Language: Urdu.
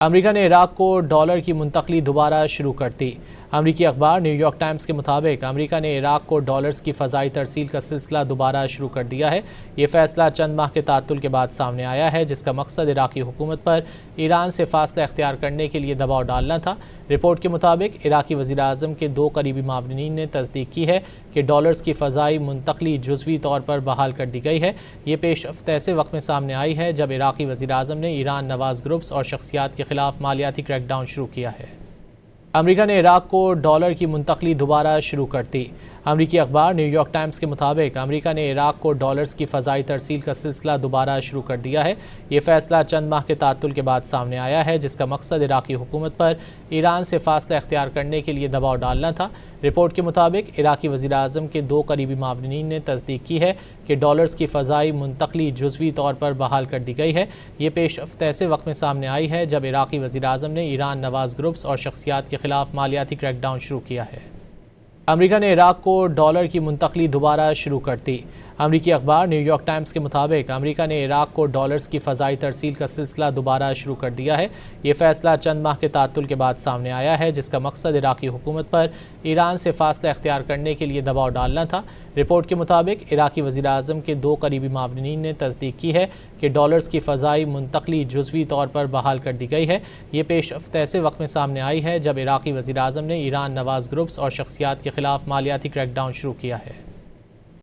امریکہ نے عراق کو ڈالر کی منتقلی دوبارہ شروع کر دی۔ امریکی اخبار نیو یارک ٹائمز کے مطابق امریکہ نے عراق کو ڈالرز کی فضائی ترسیل کا سلسلہ دوبارہ شروع کر دیا ہے۔ یہ فیصلہ چند ماہ کے تعطل کے بعد سامنے آیا ہے، جس کا مقصد عراقی حکومت پر ایران سے فاصلہ اختیار کرنے کے لیے دباؤ ڈالنا تھا۔ رپورٹ کے مطابق عراقی وزیراعظم کے 2 قریبی معاونین نے تصدیق کی ہے کہ ڈالرز کی فضائی منتقلی جزوی طور پر بحال کر دی گئی ہے۔ یہ پیش رفت ایسے وقت میں سامنے آئی ہے جب عراقی وزیراعظم نے ایران نواز گروپس اور شخصیات کے خلاف مالیاتی کریک ڈاؤن شروع کیا ہے۔ امریکہ نے عراق کو ڈالر کی منتقلی دوبارہ شروع کر دی۔ امریکی اخبار نیو یارک ٹائمز کے مطابق امریکہ نے عراق کو ڈالرز کی فضائی ترسیل کا سلسلہ دوبارہ شروع کر دیا ہے۔ یہ فیصلہ چند ماہ کے تعطل کے بعد سامنے آیا ہے، جس کا مقصد عراقی حکومت پر ایران سے فاصلہ اختیار کرنے کے لیے دباؤ ڈالنا تھا۔ رپورٹ کے مطابق عراقی وزیراعظم کے 2 قریبی معاونین نے تصدیق کی ہے کہ ڈالرز کی فضائی منتقلی جزوی طور پر بحال کر دی گئی ہے۔ یہ پیش رفت ایسے وقت میں سامنے آئی ہے جب عراقی وزیراعظم نے ایران نواز گروپس اور شخصیات کے خلاف مالیاتی کریک ڈاؤن شروع کیا ہے۔ امریکہ نے عراق کو ڈالر کی منتقلی دوبارہ شروع کر دی۔ امریکی اخبار نیو یارک ٹائمز کے مطابق امریکہ نے عراق کو ڈالرز کی فضائی ترسیل کا سلسلہ دوبارہ شروع کر دیا ہے۔ یہ فیصلہ چند ماہ کے تعطل کے بعد سامنے آیا ہے، جس کا مقصد عراقی حکومت پر ایران سے فاصلہ اختیار کرنے کے لیے دباؤ ڈالنا تھا۔ رپورٹ کے مطابق عراقی وزیراعظم کے 2 قریبی معاونین نے تصدیق کی ہے کہ ڈالرز کی فضائی منتقلی جزوی طور پر بحال کر دی گئی ہے۔ یہ پیش رفت ایسے وقت میں سامنے آئی ہے جب عراقی وزیراعظم نے ایران نواز گروپس اور شخصیات کے خلاف مالیاتی کریک ڈاؤن شروع کیا ہے۔